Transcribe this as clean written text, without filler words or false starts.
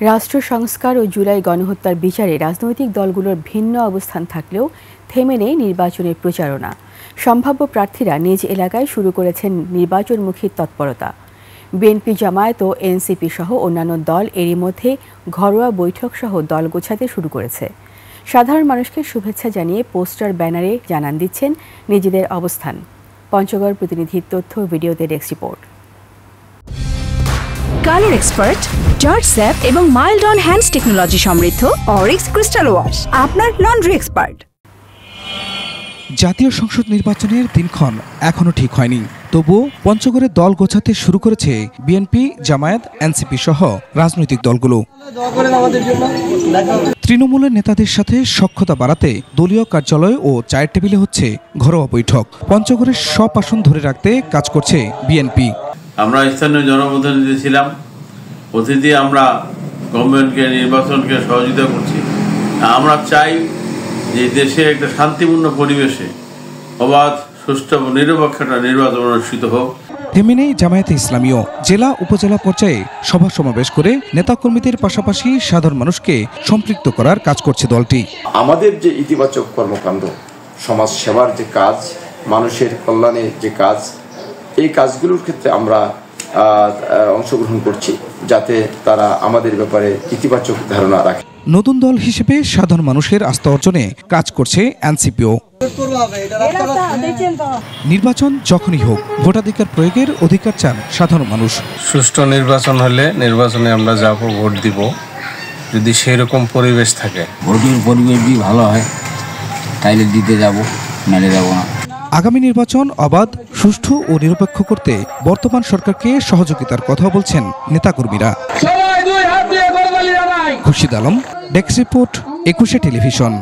রাষ্ট্র সংস্কার ও জুলাই গণহত্যার বিচারে রাজনৈতিক দলগুলোর ভিন্ন অবস্থান থাকলেও থেমে নেই নির্বাচনের প্রচারণা। সম্ভাব্য প্রার্থীরা নিজ এলাকায় শুরু করেছেন নির্বাচনমুখী তৎপরতা। বিএনপি, জামায়াত ও এনসিপি সহ অন্যান্য দল এরই মধ্যে ঘরোয়া বৈঠক সহ দল গোছাতে শুরু করেছে। সাধারণ মানুষকে শুভেচ্ছা জানিয়ে পোস্টার, ব্যানারে জানান দিচ্ছেন নিজেদের অবস্থান। পঞ্চগড় প্রতিনিধির তথ্য, ভিডিওতে desk report. Colour expert, George sap এবং মাইল্ড অন হ্যান্ডস টেকনোলজি সমৃদ্ধ অরিক্স ক্রিস্টাল ওয়াশ আপনার লন্ড্রি এক্সপার্ট। জাতীয় সংসদ নির্বাচনের দিনক্ষণ এখনো ঠিক হয়নি, তবুও পঞ্চগড়ে দল গোছাতে শুরু করেছে বিএনপি, জামায়াত, এনসিপি সহ রাজনৈতিক দলগুলো। তৃণমূলের নেতাদের সাথে সখ্যতা বাড়াতে দলীয় কার্যালয় ও চায়ের টেবিলে হচ্ছে ঘরোয়া বৈঠক। পঞ্চগড়ের সব আসন ধরে রাখতে কাজ করছে বিএনপি। আমরা স্থানীয় জনপ্রতিনিধি ছিলাম, প্রতিদিন আমরা গভর্নমেন্টকে, নির্বাচনকে সহযোগিতা করছি। আমরা চাই যে দেশে একটা শান্তিপূর্ণ পরিবেশে অবাধ, সুষ্ঠু এবং নিরপেক্ষ একটা নির্বাচন অনুষ্ঠিত হোক। থেমে নেই জামায়াতে ইসলামীও। জেলা, উপজেলা পর্যায়ে সভা সমাবেশ করে নেতাকর্মীদের পাশাপাশি সাধারণ মানুষকে সম্পৃক্ত করার কাজ করছে দলটি। আমাদের যে ইতিবাচক কর্মকাণ্ড, সমাজ সেবার যে কাজ, মানুষের কল্যাণে যে কাজ, এই কাজগুলোর ক্ষেত্রে আমরা অংশগ্রহণ করছি, যাতে তারা আমাদের ব্যাপারে ইতিবাচক ধারণা রাখে। নতুন দল হিসেবে সাধারণ মানুষের আস্থা অর্জনে কাজ করছে এনসিপিও। নির্বাচন যখনই হোক, ভোটাধিকার প্রয়োগের অধিকার চান সাধারণ মানুষ। সুষ্ঠু নির্বাচন হলে নির্বাচনে আমরা যাব, ভোট দিব। যদি সেই রকম পরিবেশ থাকে, ভোটের পরিবেশ যদি ভালো হয় তাইলে দিতে যাব, মেলে যাব না। আগামী নির্বাচন অবাধ, সুষ্ঠু ও নিরপেক্ষ করতে বর্তমান সরকারকে সহযোগিতার কথা বলছেন নেতাকর্মীরা। Khurshid Alam, desk report, 21 television.